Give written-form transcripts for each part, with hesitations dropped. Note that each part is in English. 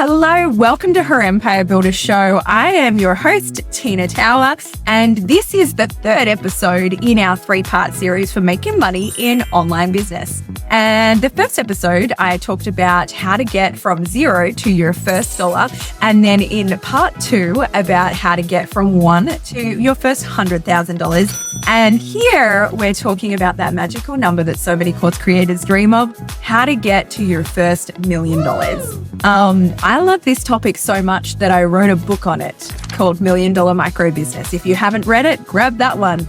Hello, welcome to Her Empire Builder Show. I am your host, Tina Tower, and this is the third episode in our three-part series for making money in online business. And the first episode, I talked about how to get from zero to your first dollar. And then in part two, about how to get from one to your first $100,000. And here we're talking about that magical number that so many course creators dream of, how to get to your first $1 million. I love this topic so much that I wrote a book on it called $1 Million Micro Business. If you haven't read it, grab that one.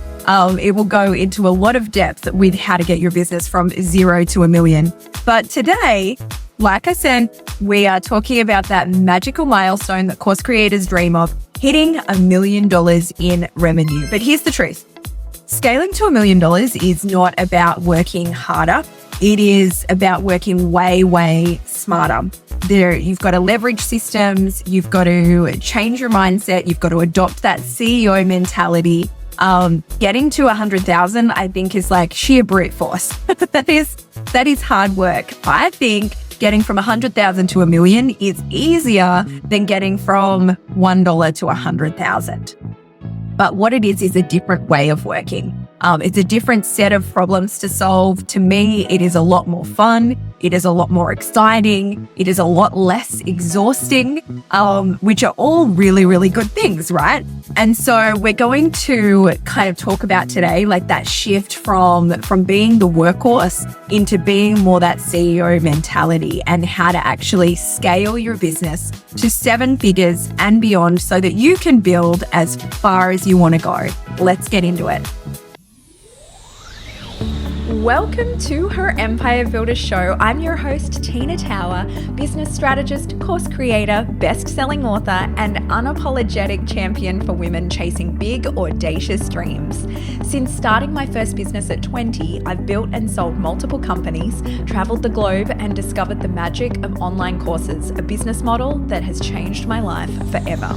It will go into a lot of depth with how to get your business from zero to $1 million. But today, like I said, we are talking about that magical milestone that course creators dream of, hitting $1 million in revenue. But here's the truth. Scaling to $1 million is not about working harder. It is about working way smarter. You've got to leverage systems. You've got to change your mindset. You've got to adopt that CEO mentality. Getting to 100,000, I think, is like sheer brute force. That is hard work. I think getting from 100,000 to $1 million is easier than getting from $1 to 100,000. But what it is a different way of working. It's a different set of problems to solve. To me, it is a lot more fun. It is a lot more exciting. It is a lot less exhausting, which are all really good things, right? And so we're going to kind of talk about today, like that shift from being the workhorse into being more that CEO mentality, and how to actually scale your business to 7 figures and beyond so that you can build as far as you want to go. Let's get into it. Welcome to Her Empire Builder Show. I'm your host, Tina Tower, business strategist, course creator, best-selling author, and unapologetic champion for women chasing big, audacious dreams. Since starting my first business at 20, I've built and sold multiple companies, traveled the globe, and discovered the magic of online courses, a business model that has changed my life forever.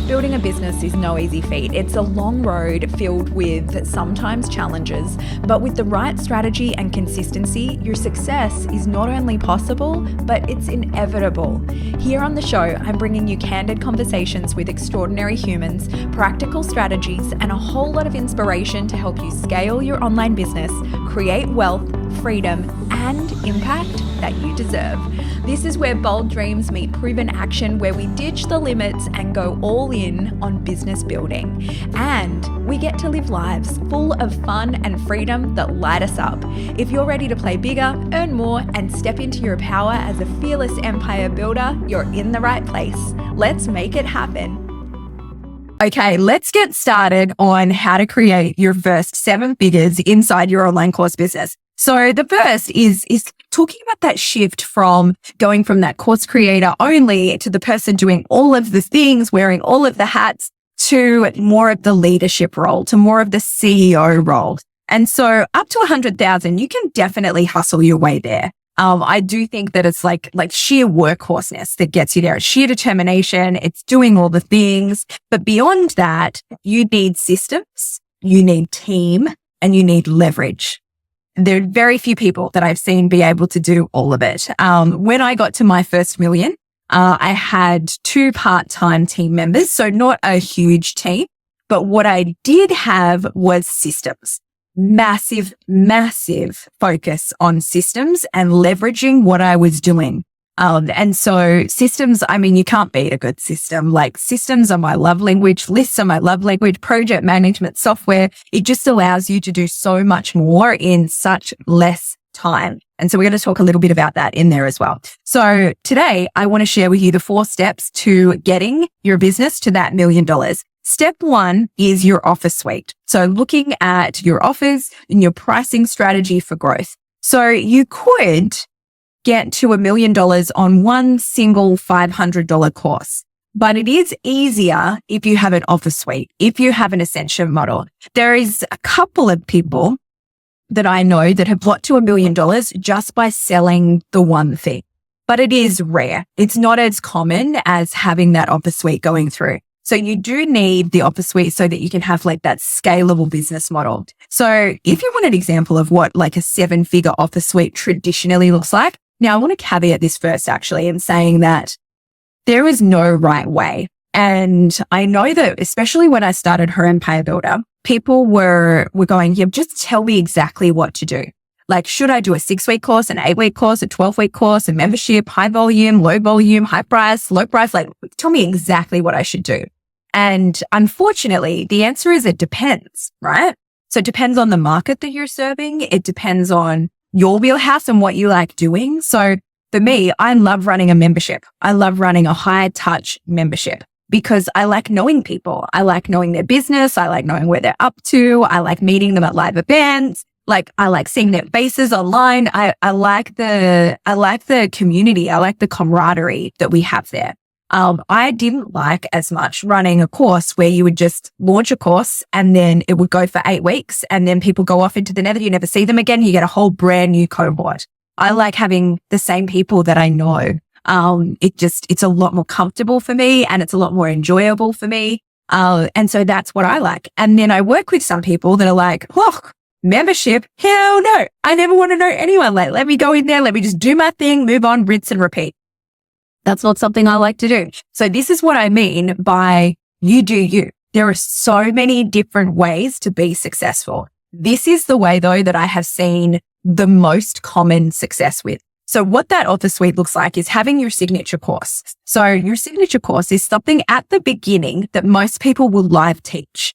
Building a business is no easy feat. It's a long road filled with sometimes challenges, but with the right strategy and consistency, your success is not only possible, but it's inevitable. Here on the show, I'm bringing you candid conversations with extraordinary humans, practical strategies, and a whole lot of inspiration to help you scale your online business, create wealth, freedom, and impact that you deserve. This is where bold dreams meet proven action, where we ditch the limits and go all in on business building. And we get to live lives full of fun and freedom that light us up. If you're ready to play bigger, earn more, and step into your power as a fearless empire builder, you're in the right place. Let's make it happen. Okay, let's get started on how to create your first 7 figures inside your online course business. So the first is talking about that shift from going from that course creator only to the person doing all of the things, wearing all of the hats, to more of the leadership role, to more of the CEO role. And so up to 100,000, you can definitely hustle your way there. I do think that it's like sheer workhorseness that gets you there. It's sheer determination. It's doing all the things. But beyond that, you need systems, you need team, and you need leverage. There are very few people that I've seen be able to do all of it. When I got to my first million, I had 2 part-time team members, so not a huge team. But what I did have was systems. Massive focus on systems and leveraging what I was doing. And so systems, I mean, you can't beat a good system. Like, systems are my love language, lists are my love language, project management software. It just allows you to do so much more in such less time. And so we're going to talk a little bit about that in there as well. So today I want to share with you the 4 steps to getting your business to that $1 million. Step 1 is your offer suite. So looking at your offers and your pricing strategy for growth. So you could get to $1 million on one single $500 course, but it is easier if you have an offer suite, if you have an ascension model. There is a couple of people that I know that have got to $1 million just by selling the one thing, but it is rare. It's not as common as having that offer suite going through. So you do need the offer suite so that you can have like that scalable business model. So if you want an example of what like a 7-figure offer suite traditionally looks like, now I want to caveat this first actually in saying that there is no right way. And I know that especially when I started Her Empire Builder, people were going, yeah, just tell me exactly what to do. Like, should I do a 6-week course, an 8-week course, a 12-week course, a membership, high volume, high price, low price? Like, tell me exactly what I should do. And unfortunately, the answer is it depends, right? So it depends on the market that you're serving. It depends on your wheelhouse and what you like doing. So for me, I love running a membership. I love running a high touch membership because I like knowing people. I like knowing their business. I like knowing where they're up to. I like meeting them at live events. Like, I like seeing their faces online. I like the community. I like the camaraderie that we have there. I didn't like as much running a course where you would just launch a course and then it would go for 8 weeks and then people go off into the nether. You never see them again. You get a whole brand new cohort. I like having the same people that I know. It's a lot more comfortable for me and it's a lot more enjoyable for me. And so that's what I like. And then I work with some people that are like, oh, membership? Hell no. I never want to know anyone. Like, let me go in there. Let me just do my thing, move on, rinse and repeat. That's not something I like to do. So this is what I mean by you do you. There are so many different ways to be successful. This is the way though that I have seen the most common success with. So what that offer suite looks like is having your signature course. So your signature course is something at the beginning that most people will live teach.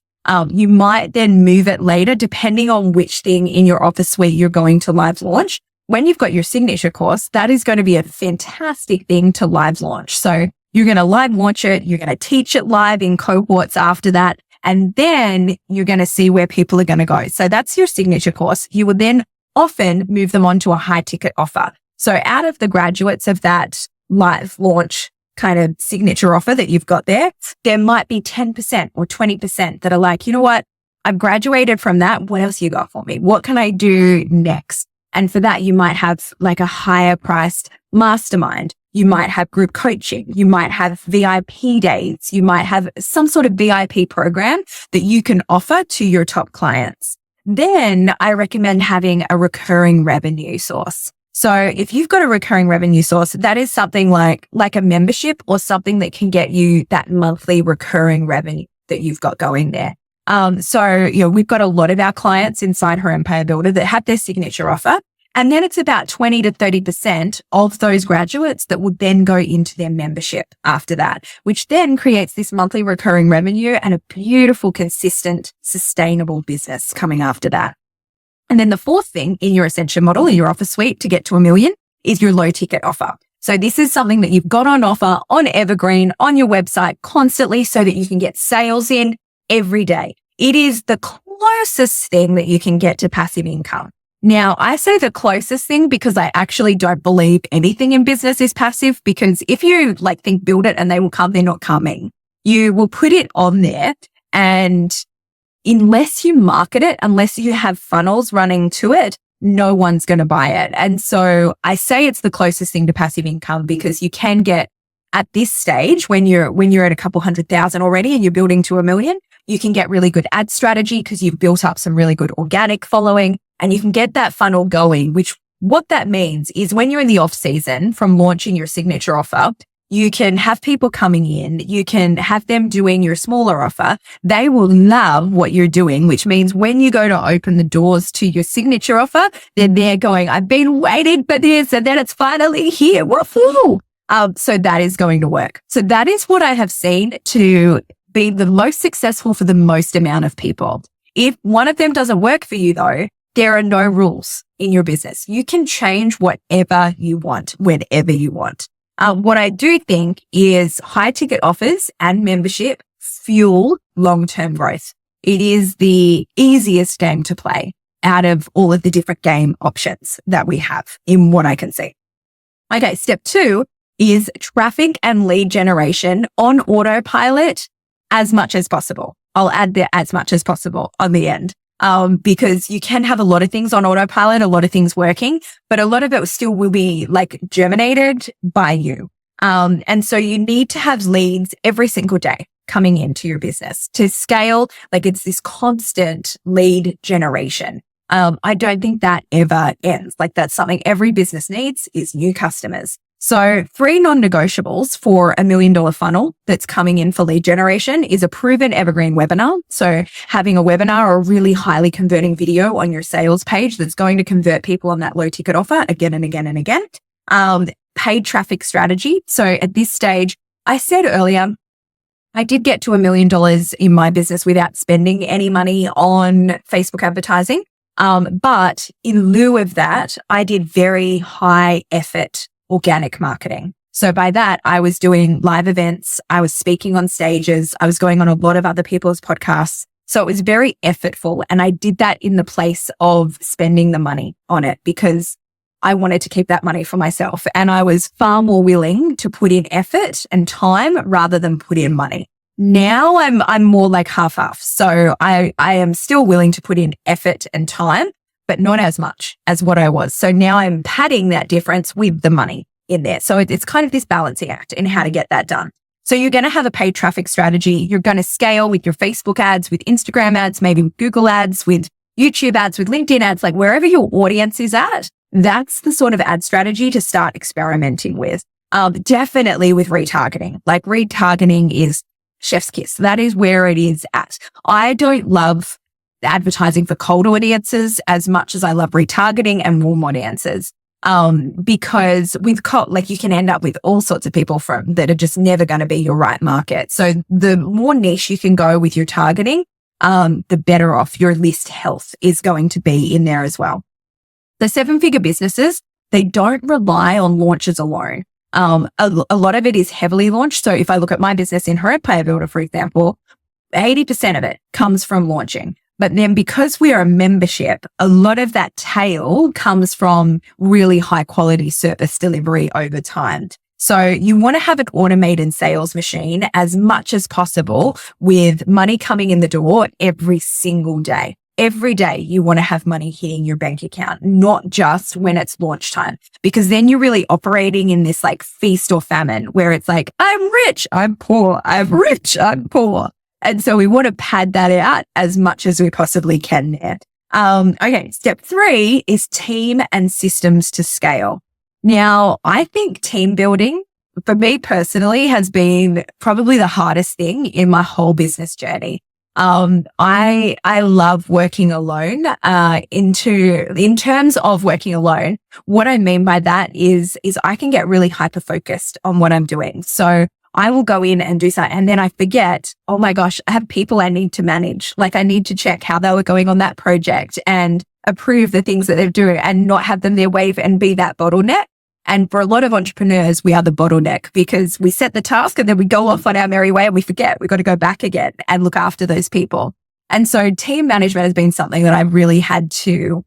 You might then move it later depending on which thing in your offer suite you're going to live launch. When you've got your signature course, that is going to be a fantastic thing to live launch. So you're going to live launch it. You're going to teach it live in cohorts after that. And then you're going to see where people are going to go. So that's your signature course. You will then often move them on to a high ticket offer. So out of the graduates of that live launch kind of signature offer that you've got there might be 10% or 20% that are like, you know what? I've graduated from that. What else you got for me? What can I do next? And for that, you might have like a higher priced mastermind. You might have group coaching. You might have VIP days. You might have some sort of VIP program that you can offer to your top clients. Then I recommend having a recurring revenue source. So if you've got a recurring revenue source, that is something like a membership or something that can get you that monthly recurring revenue that you've got going there. We've got a lot of our clients inside Her Empire Builder that have their signature offer. And then it's about 20 to 30% of those graduates that would then go into their membership after that, which then creates this monthly recurring revenue and a beautiful, consistent, sustainable business coming after that. And then the fourth thing in your Ascension model, in your offer suite to get to $1 million is your low ticket offer. So this is something that you've got on offer on Evergreen on your website constantly so that you can get sales in every day. It is the closest thing that you can get to passive income. Now, I say the closest thing because I actually don't believe anything in business is passive, because if you think build it and they will come, they're not coming. You will put it on there, and unless you market it, unless you have funnels running to it, no one's going to buy it. And so I say it's the closest thing to passive income because you can get at this stage when you're at a couple 100,000 already and you're building to $1 million, you can get really good ad strategy because you've built up some really good organic following and you can get that funnel going, which what that means is when you're in the off season from launching your signature offer, you can have people coming in, you can have them doing your smaller offer. They will love what you're doing, which means when you go to open the doors to your signature offer, then they're going, I've been waiting for this and then it's finally here. Woohoo! So that is going to work. So that is what I have seen to be the most successful for the most amount of people. If one of them doesn't work for you though, there are no rules in your business. You can change whatever you want, whenever you want. What I do think is high ticket offers and membership fuel long-term growth. It is the easiest game to play out of all of the different game options that we have in what I can see. Okay, step 2 is traffic and lead generation on autopilot as much as possible. I'll add the as much as possible on the end. Because you can have a lot of things on autopilot, a lot of things working, but a lot of it still will be germinated by you. And so you need to have leads every single day coming into your business to scale. It's this constant lead generation. I don't think that ever ends. That's something every business needs is new customers. So 3 non-negotiables for $1 million funnel that's coming in for lead generation is a proven evergreen webinar. So having a webinar or a really highly converting video on your sales page that's going to convert people on that low ticket offer again and again and again. Paid traffic strategy. So at this stage, I said earlier, I did get to $1 million in my business without spending any money on Facebook advertising. But in lieu of that, I did very high effort organic marketing. So by that, I was doing live events. I was speaking on stages. I was going on a lot of other people's podcasts. So it was very effortful. And I did that in the place of spending the money on it because I wanted to keep that money for myself. And I was far more willing to put in effort and time rather than put in money. Now I'm more like half-half. So I am still willing to put in effort and time, but not as much as what I was. So now I'm padding that difference with the money in there. So it's kind of this balancing act in how to get that done. So you're going to have a paid traffic strategy. You're going to scale with your Facebook ads, with Instagram ads, maybe with Google ads, with YouTube ads, with LinkedIn ads, like wherever your audience is at. That's the sort of ad strategy to start experimenting with. Definitely with retargeting. Like retargeting is chef's kiss. That is where it is at. I don't love advertising for cold audiences as much as I love retargeting and warm audiences. Because with cold, like you can end up with all sorts of people that are just never going to be your right market. So the more niche you can go with your targeting, the better off your list health is going to be in there as well. The 7-figure businesses, they don't rely on launches alone. A lot of it is heavily launched. So if I look at my business in Her Empire Builder, for example, 80% of it comes from launching. But then because we are a membership, a lot of that tail comes from really high quality service delivery over time. So you want to have an automated sales machine as much as possible with money coming in the door every single day. Every day you want to have money hitting your bank account, not just when it's launch time, because then you're really operating in this like feast or famine where it's like, I'm rich, I'm poor, I'm rich, I'm poor. And so we want to pad that out as much as we possibly can there. Okay. Step 3 is team and systems to scale. Now, I think team building for me personally has been probably the hardest thing in my whole business journey. I love working alone. In terms of working alone, what I mean by that is I can get really hyper focused on what I'm doing. So I will go in and do something and then I forget, oh my gosh, I have people I need to manage. Like I need to check how they were going on that project and approve the things that they're doing and not have them their wave and be that bottleneck. And for a lot of entrepreneurs, we are the bottleneck because we set the task and then we go off on our merry way and we forget we've got to go back again and look after those people. And so team management has been something that I've really had to,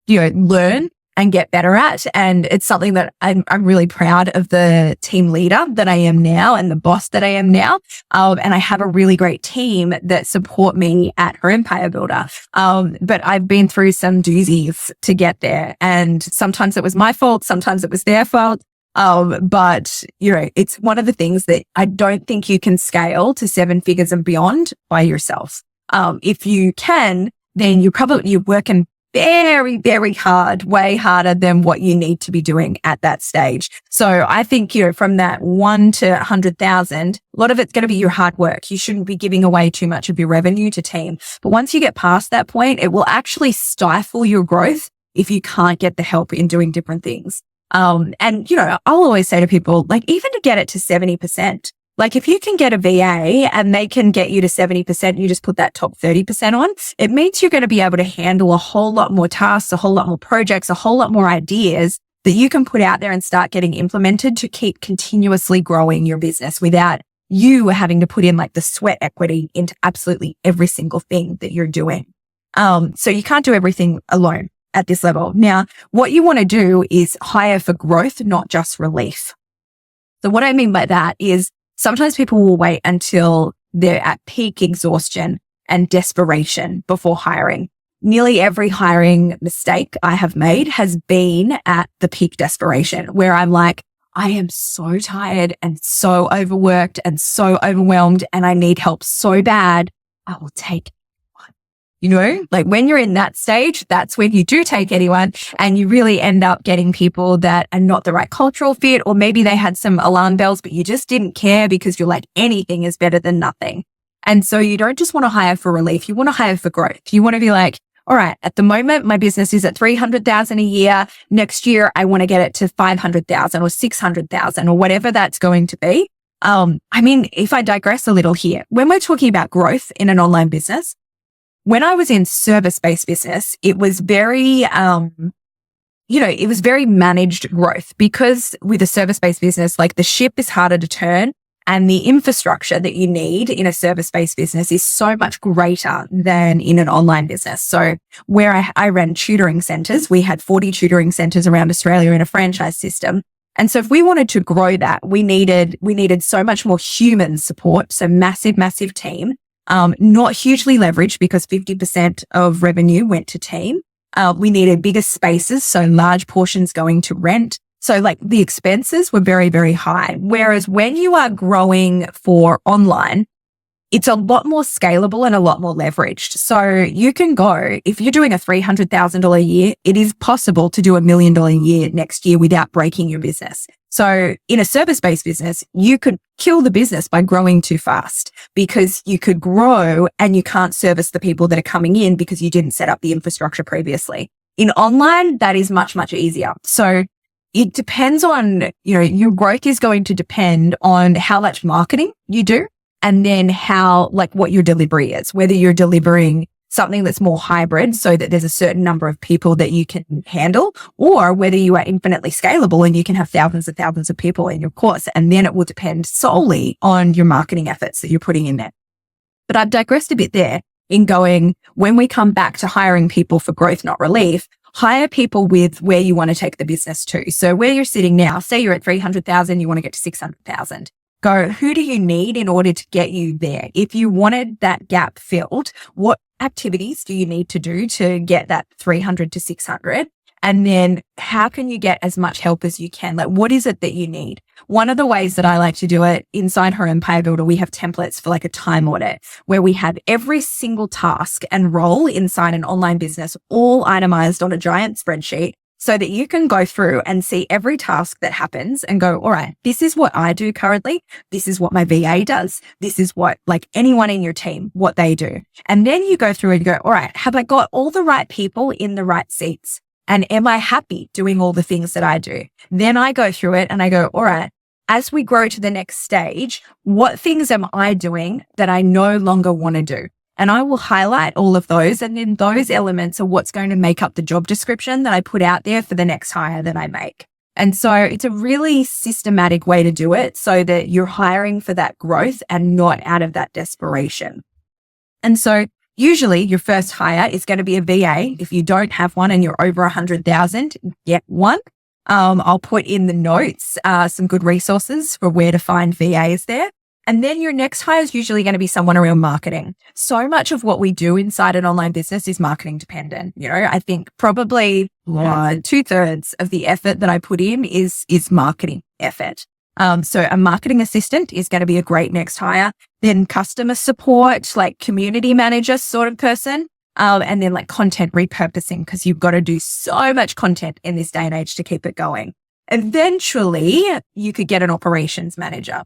learn and get better at. And it's something that I'm really proud of the team leader that I am now and the boss that I am now. And I have a really great team that support me at Her Empire Builder. But I've been through some doozies to get there. And sometimes it was my fault. Sometimes it was their fault. But it's one of the things that I don't think you can scale to 7 figures and beyond by yourself. If you can, then you're working very, very hard, way harder than what you need to be doing at that stage. So I think, from that 1 to 100,000, a lot of it's going to be your hard work. You shouldn't be giving away too much of your revenue to team. But once you get past that point, it will actually stifle your growth if you can't get the help in doing different things. I'll always say to people, like, even to get it to 70%, like if you can get a VA and they can get you to 70%, you just put that top 30% on, it means you're going to be able to handle a whole lot more tasks, a whole lot more projects, a whole lot more ideas that you can put out there and start getting implemented to keep continuously growing your business without you having to put in like the sweat equity into absolutely every single thing that you're doing. So you can't do everything alone at this level. Now, what you want to do is hire for growth, not just relief. So what I mean by that is sometimes people will wait until they're at peak exhaustion and desperation before hiring. Nearly every hiring mistake I have made has been at the peak desperation where I'm like, I am so tired and so overworked and so overwhelmed and I need help so bad. I will take one. like when you're in that stage, that's when you do take anyone and you really end up getting people that are not the right cultural fit, or maybe they had some alarm bells, but you just didn't care because you're like, anything is better than nothing. And so you don't just want to hire for relief. You want to hire for growth. You want to be like, all right, at the moment, my business is at 300,000 a year. Next year, I want to get it to 500,000 or 600,000 or whatever that's going to be. If I digress a little here, when we're talking about growth in an online business, when I was in service-based business, it was very, it was very managed growth, because with a service-based business, like the ship is harder to turn and the infrastructure that you need in a service-based business is so much greater than in an online business. So where I ran tutoring centers, we had 40 tutoring centers around Australia in a franchise system. And so if we wanted to grow that, we needed so much more human support. So massive team. Not hugely leveraged because 50% of revenue went to team. We needed bigger spaces, so large portions going to rent. So like the expenses were very, very high. Whereas when you are growing for online, it's a lot more scalable and a lot more leveraged. So you can go, if you're doing a $300,000 a year, it is possible to do $1 million a year next year without breaking your business. So in a service-based business, you could kill the business by growing too fast, because you could grow and you can't service the people that are coming in because you didn't set up the infrastructure previously. In online, that is much, much easier. So it depends on, your growth is going to depend on how much marketing you do, and then what your delivery is, whether you're delivering something that's more hybrid so that there's a certain number of people that you can handle, or whether you are infinitely scalable and you can have thousands of people in your course. And then it will depend solely on your marketing efforts that you're putting in there. But I've digressed a bit there in going, when we come back to hiring people for growth, not relief, hire people with where you want to take the business to. So where you're sitting now, say you're at 300,000, you want to get to 600,000. Go, who do you need in order to get you there? If you wanted that gap filled, what activities do you need to do to get that 300 to 600? And then how can you get as much help as you can? Like, what is it that you need? One of the ways that I like to do it inside Her Empire Builder, we have templates for like a time audit where we have every single task and role inside an online business all itemized on a giant spreadsheet, so that you can go through and see every task that happens and go, all right, this is what I do currently. This is what my VA does. This is what like anyone in your team, what they do. And then you go through and you go, all right, have I got all the right people in the right seats? And am I happy doing all the things that I do? Then I go through it and I go, all right, as we grow to the next stage, what things am I doing that I no longer want to do? And I will highlight all of those. And then those elements are what's going to make up the job description that I put out there for the next hire that I make. And so it's a really systematic way to do it so that you're hiring for that growth and not out of that desperation. And so usually your first hire is going to be a VA. If you don't have one and you're over 100,000, get one. I'll put in the notes some good resources for where to find VAs there. And then your next hire is usually going to be someone around marketing. So much of what we do inside an online business is marketing dependent. I think probably 2/3 of the effort that I put in is marketing effort. So a marketing assistant is going to be a great next hire. Then customer support, like community manager sort of person. And then like content repurposing, because you've got to do so much content in this day and age to keep it going. Eventually, you could get an operations manager.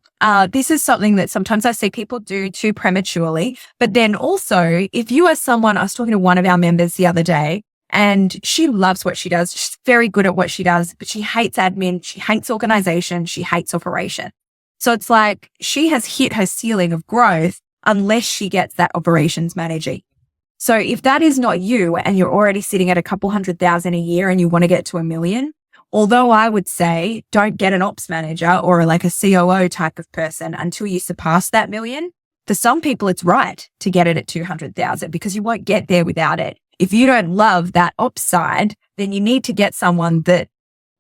This is something that sometimes I see people do too prematurely. But then also, if you are someone, I was talking to one of our members the other day, and she loves what she does. She's very good at what she does, but she hates admin. She hates organization. She hates operation. So it's like she has hit her ceiling of growth unless she gets that operations manager. So if that is not you and you're already sitting at a couple 100,000 a year and you want to get to $1 million, although I would say don't get an ops manager or like a COO type of person until you surpass that $1 million. For some people, it's right to get it at 200,000 because you won't get there without it. If you don't love that ops side, then you need to get someone that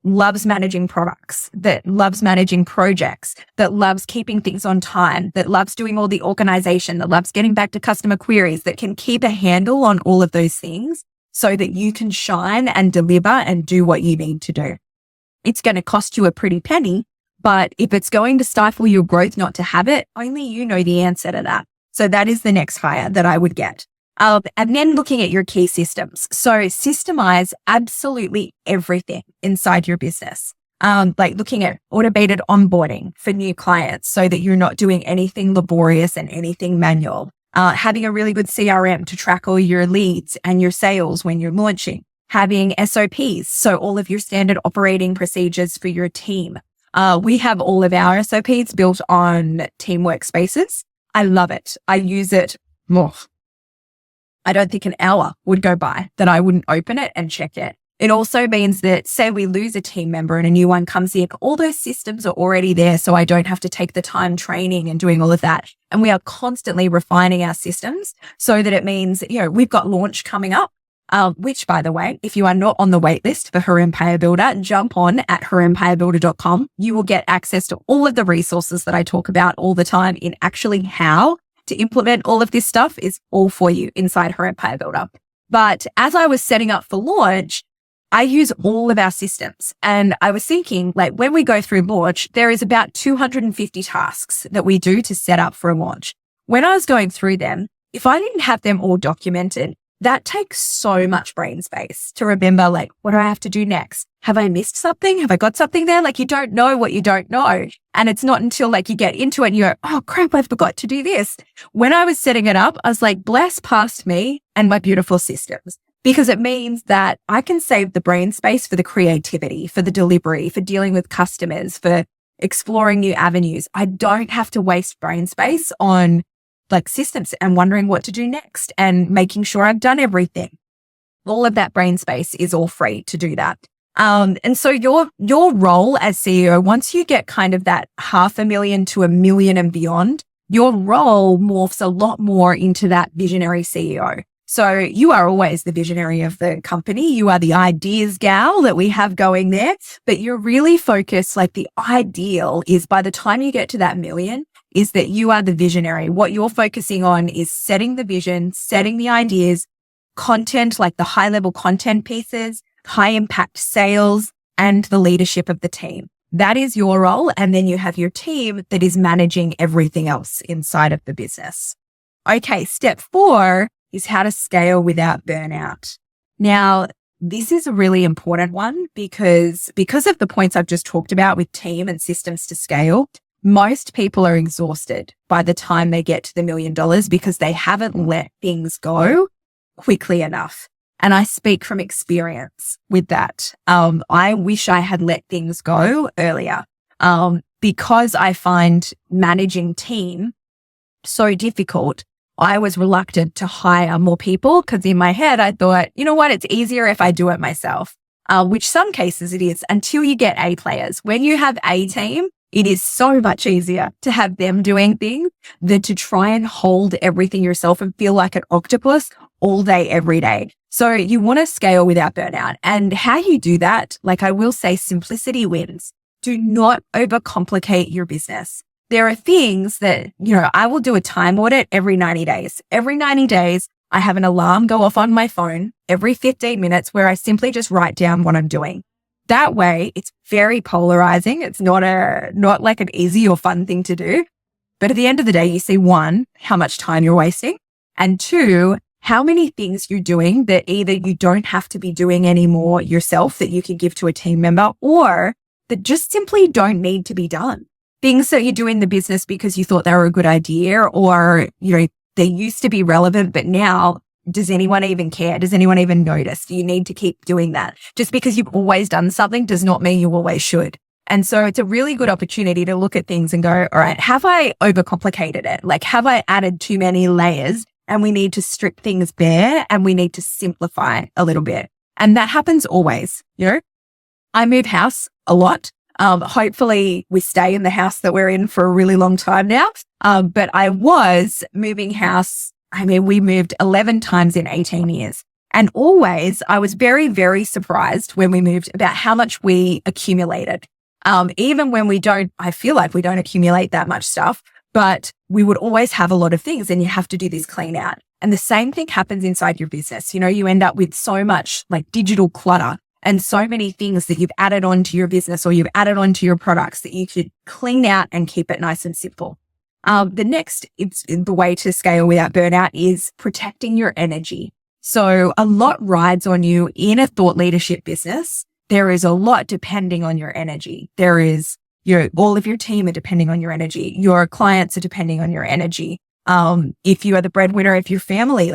loves managing products, that loves managing projects, that loves keeping things on time, that loves doing all the organization, that loves getting back to customer queries, that can keep a handle on all of those things so that you can shine and deliver and do what you need to do. It's going to cost you a pretty penny, but if it's going to stifle your growth not to have it, only you know the answer to that. So that is the next hire that I would get. And then looking at your key systems. So systemize absolutely everything inside your business. Like looking at automated onboarding for new clients so that you're not doing anything laborious and anything manual. Having a really good CRM to track all your leads and your sales when you're launching. Having SOPs, so all of your standard operating procedures for your team. We have all of our SOPs built on team workspaces. I love it. I use it more. I don't think an hour would go by that I wouldn't open it and check it. It also means that, say we lose a team member and a new one comes in, all those systems are already there, so I don't have to take the time training and doing all of that. And we are constantly refining our systems so that it means, we've got launch coming up, which, by the way, if you are not on the wait list for Her Empire Builder, jump on at herempirebuilder.com. You will get access to all of the resources that I talk about all the time in actually how to implement all of this stuff is all for you inside Her Empire Builder. But as I was setting up for launch, I use all of our systems. And I was thinking, like, when we go through launch, there is about 250 tasks that we do to set up for a launch. When I was going through them, if I didn't have them all documented, that takes so much brain space to remember, like, what do I have to do next? Have I missed something? Have I got something there? Like, you don't know what you don't know. And it's not until like you get into it and you go, oh crap, I forgot to do this. When I was setting it up, I was like, bless past me and my beautiful systems. Because it means that I can save the brain space for the creativity, for the delivery, for dealing with customers, for exploring new avenues. I don't have to waste brain space on like systems and wondering what to do next and making sure I've done everything. All of that brain space is all free to do that. And so your role as CEO, once you get kind of that $500,000 to $1 million and beyond, your role morphs a lot more into that visionary CEO. So you are always the visionary of the company. You are the ideas gal that we have going there, but you're really focused. Like the ideal is by the time you get to that million is that you are the visionary. What you're focusing on is setting the vision, setting the ideas, content, like the high level content pieces, high impact sales, and the leadership of the team. That is your role. And then you have your team that is managing everything else inside of the business. Okay. Step 4 is how to scale without burnout. Now, this is a really important one because of the points I've just talked about with team and systems to scale, most people are exhausted by the time they get to the $1 million because they haven't let things go quickly enough. And I speak from experience with that. I wish I had let things go earlier because I find managing team so difficult. I was reluctant to hire more people because in my head, I thought, you know what, it's easier if I do it myself, which some cases it is until you get A players. When you have a team, it is so much easier to have them doing things than to try and hold everything yourself and feel like an octopus all day, every day. So you want to scale without burnout. And how you do that, like I will say, simplicity wins. Do not overcomplicate your business. There are things that, I will do a time audit every 90 days. Every 90 days, I have an alarm go off on my phone every 15 minutes where I simply just write down what I'm doing. That way, it's very polarizing. It's not like an easy or fun thing to do. But at the end of the day, you see 1, how much time you're wasting, and 2, how many things you're doing that either you don't have to be doing anymore yourself that you can give to a team member or that just simply don't need to be done. Things that you do in the business because you thought they were a good idea or, they used to be relevant, but now does anyone even care? Does anyone even notice? Do you need to keep doing that? Just because you've always done something does not mean you always should. And so it's a really good opportunity to look at things and go, all right, have I overcomplicated it? Like, have I added too many layers and we need to strip things bare and we need to simplify a little bit. And that happens always, I move house a lot. Hopefully we stay in the house that we're in for a really long time now. But I was moving house. We moved 11 times in 18 years. And always I was very, very surprised when we moved about how much we accumulated. Even when I feel like we don't accumulate that much stuff, but we would always have a lot of things and you have to do this clean out. And the same thing happens inside your business. You end up with so much like digital clutter and so many things that you've added onto your business or you've added onto your products that you should clean out and keep it nice and simple. The next, it's the way to scale without burnout is protecting your energy. So a lot rides on you in a thought leadership business. There is a lot depending on your energy. There is all of your team are depending on your energy. Your clients are depending on your energy. If you are the breadwinner, if your family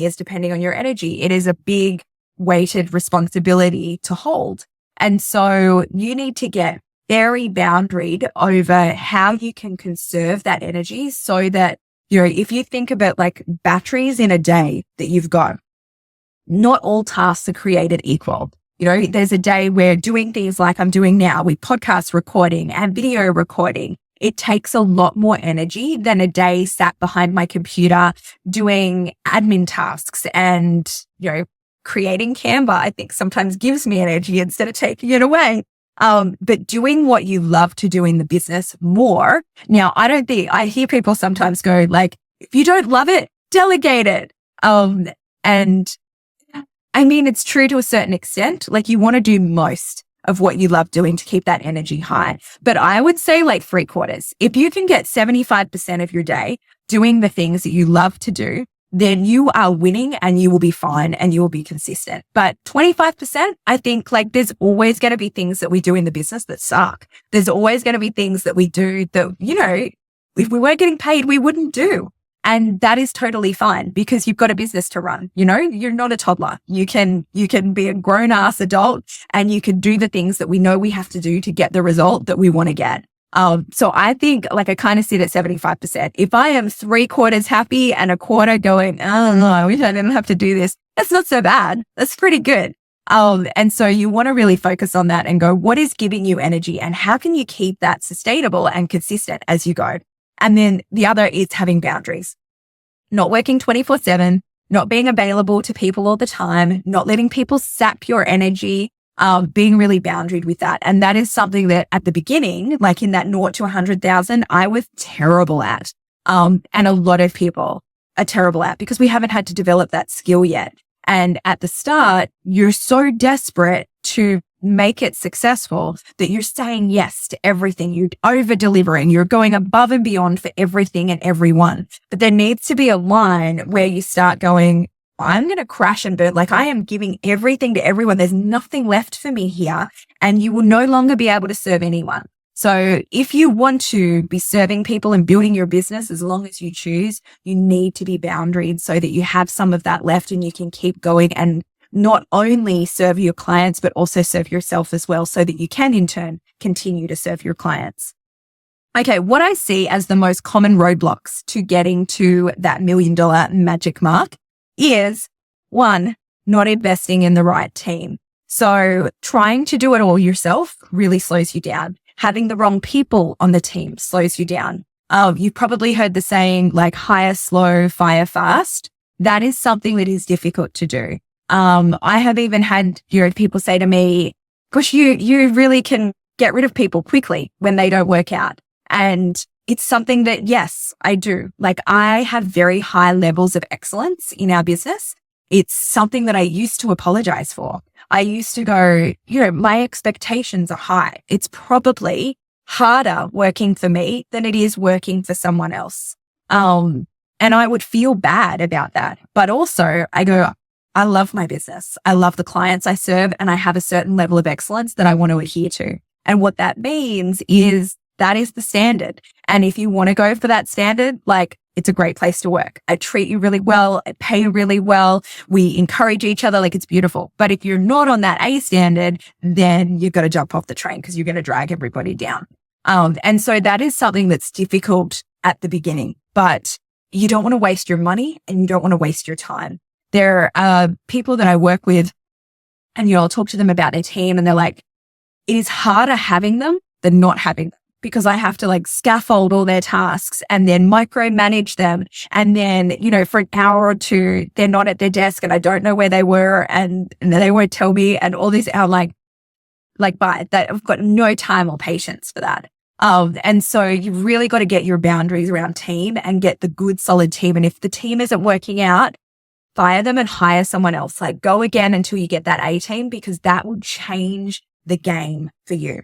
is depending on your energy, it is a big weighted responsibility to hold. And so you need to get very boundaried over how you can conserve that energy so that, if you think about like batteries in a day that you've got, not all tasks are created equal. There's a day where doing things like I'm doing now with podcast recording and video recording, it takes a lot more energy than a day sat behind my computer doing admin tasks and, creating Canva, I think sometimes gives me energy instead of taking it away. But doing what you love to do in the business more. Now, I hear people sometimes go like, if you don't love it, delegate it. And I mean, it's true to a certain extent. Like you want to do most of what you love doing to keep that energy high. But I would say like 3/4. If you can get 75% of your day doing the things that you love to do, then you are winning and you will be fine and you will be consistent. But 25%, I think like there's always going to be things that we do in the business that suck. There's always going to be things that we do that, if we weren't getting paid, we wouldn't do. And that is totally fine because you've got a business to run. You're not a toddler. You can be a grown ass adult and you can do the things that we know we have to do to get the result that we want to get. So I think like I kind of sit at 75%. If I am 3/4 happy and a quarter going, oh no, I wish I didn't have to do this. That's not so bad. That's pretty good. And so you want to really focus on that and go, what is giving you energy and how can you keep that sustainable and consistent as you go? And then the other is having boundaries, not working 24/7, not being available to people all the time, not letting people sap your energy, being really boundaried with that. And that is something that at the beginning, like in that 0 to 100,000, I was terrible at. And a lot of people are terrible at because we haven't had to develop that skill yet. And at the start, you're so desperate to make it successful that you're saying yes to everything. You're over delivering. You're going above and beyond for everything and everyone. But there needs to be a line where you start going, I'm going to crash and burn. Like I am giving everything to everyone. There's nothing left for me here. And you will no longer be able to serve anyone. So if you want to be serving people and building your business, as long as you choose, you need to be boundaried so that you have some of that left and you can keep going and not only serve your clients, but also serve yourself as well so that you can in turn continue to serve your clients. Okay, what I see as the most common roadblocks to getting to that $1 million magic mark is 1, not investing in the right team. So trying to do it all yourself really slows you down. Having the wrong people on the team slows you down. You've probably heard the saying like hire slow, fire fast. That is something that is difficult to do. I have even had people say to me, gosh, you really can get rid of people quickly when they don't work out. And it's something that, yes, I do. Like I have very high levels of excellence in our business. It's something that I used to apologize for. I used to go, my expectations are high. It's probably harder working for me than it is working for someone else. And I would feel bad about that. But also I go, I love my business. I love the clients I serve and I have a certain level of excellence that I want to adhere to. And what that means is that is the standard. And if you want to go for that standard, like it's a great place to work. I treat you really well. I pay you really well. We encourage each other. Like it's beautiful. But if you're not on that A standard, then you've got to jump off the train because you're going to drag everybody down. And so that is something that's difficult at the beginning, but you don't want to waste your money and you don't want to waste your time. There are people that I work with and, I'll talk to them about their team and they're like, it is harder having them than not having them. Because I have to like scaffold all their tasks and then micromanage them. And then, for an hour or two, they're not at their desk and I don't know where they were and they won't tell me and all this. I'm like bye, that I've got no time or patience for that. And so you've really got to get your boundaries around team and get the good solid team. And if the team isn't working out, fire them and hire someone else. Like go again until you get that A team because that will change the game for you.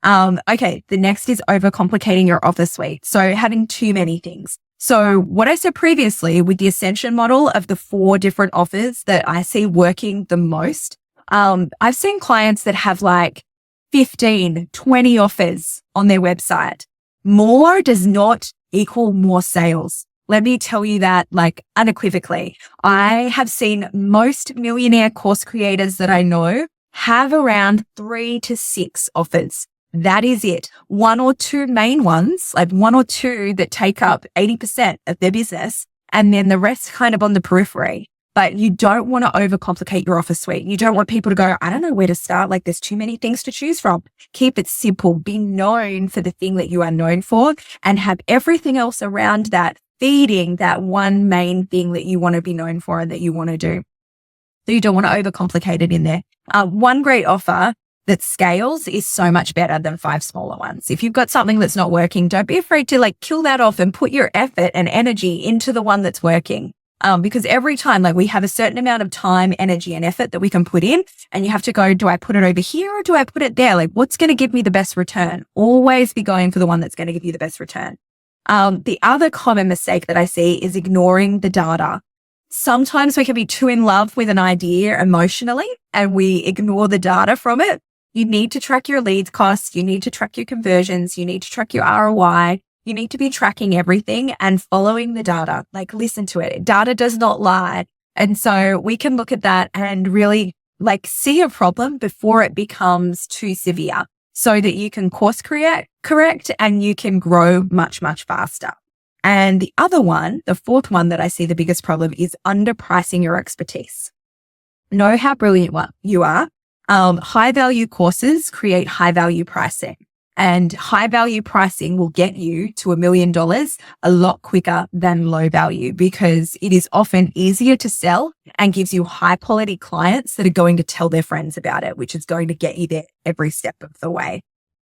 Okay, the next is overcomplicating your offer suite. So having too many things. So what I said previously with the ascension model of the 4 different offers that I see working the most, I've seen clients that have like 15, 20 offers on their website. More does not equal more sales. Let me tell you that like unequivocally. I have seen most millionaire course creators that I know have around 3 to 6 offers. That is it. 1 or 2 main ones, like 1 or 2 that take up 80% of their business, and then the rest kind of on the periphery. But you don't want to overcomplicate your offer suite. You don't want people to go, I don't know where to start. Like there's too many things to choose from. Keep it simple. Be known for the thing that you are known for and have everything else around that feeding that one main thing that you want to be known for and that you want to do. So you don't want to overcomplicate it in there. One great offer that scales is so much better than 5 smaller ones. If you've got something that's not working, don't be afraid to like kill that off and put your effort and energy into the one that's working. Because every time, like we have a certain amount of time, energy and effort that we can put in, and you have to go, do I put it over here or do I put it there? Like what's going to give me the best return? Always be going for the one that's going to give you the best return. The other common mistake that I see is ignoring the data. Sometimes we can be too in love with an idea emotionally and we ignore the data from it. You need to track your leads costs. You need to track your conversions. You need to track your ROI. You need to be tracking everything and following the data. Like listen to it. Data does not lie. And so we can look at that and really like see a problem before it becomes too severe so that you can course correct and you can grow much, much faster. And the other one, the 4th one that I see the biggest problem is underpricing your expertise. Know how brilliant you are. High value courses create high value pricing, and high value pricing will get you to $1 million a lot quicker than low value because it is often easier to sell and gives you high quality clients that are going to tell their friends about it, which is going to get you there every step of the way.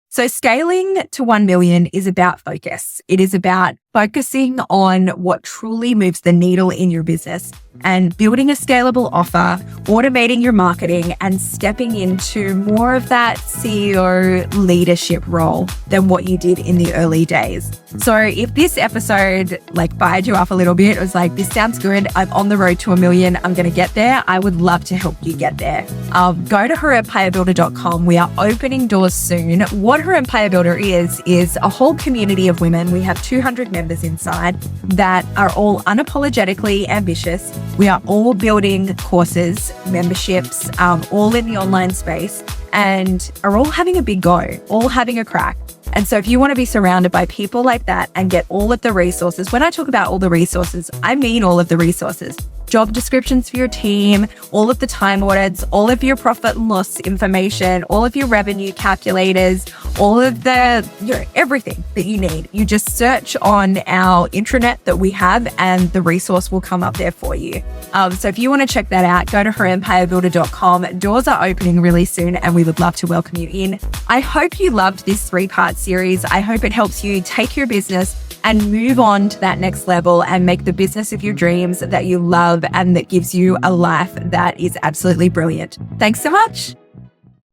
So scaling to 1 million is about focus. It is about focusing on what truly moves the needle in your business and building a scalable offer, automating your marketing and stepping into more of that CEO leadership role than what you did in the early days. So if this episode like fired you up a little bit, it was like, this sounds good. I'm on the road to 1 million. I'm going to get there. I would love to help you get there. Go to herempirebuilder.com. We are opening doors soon. What Her Empire Builder is a whole community of women. We have 200 members inside that are all unapologetically ambitious. We are all building courses, memberships, all in the online space and are all having a big go, all having a crack. And so if you want to be surrounded by people like that and get all of the resources, when I talk about all the resources, I mean all of the resources. Job descriptions for your team, all of the time audits, all of your profit and loss information, all of your revenue calculators, all of the, everything that you need. You just search on our intranet that we have and the resource will come up there for you. So if you want to check that out, go to herempirebuilder.com. Doors are opening really soon and we would love to welcome you in. I hope you loved this 3-part series. I hope it helps you take your business and move on to that next level and make the business of your dreams that you love and that gives you a life that is absolutely brilliant. Thanks so much.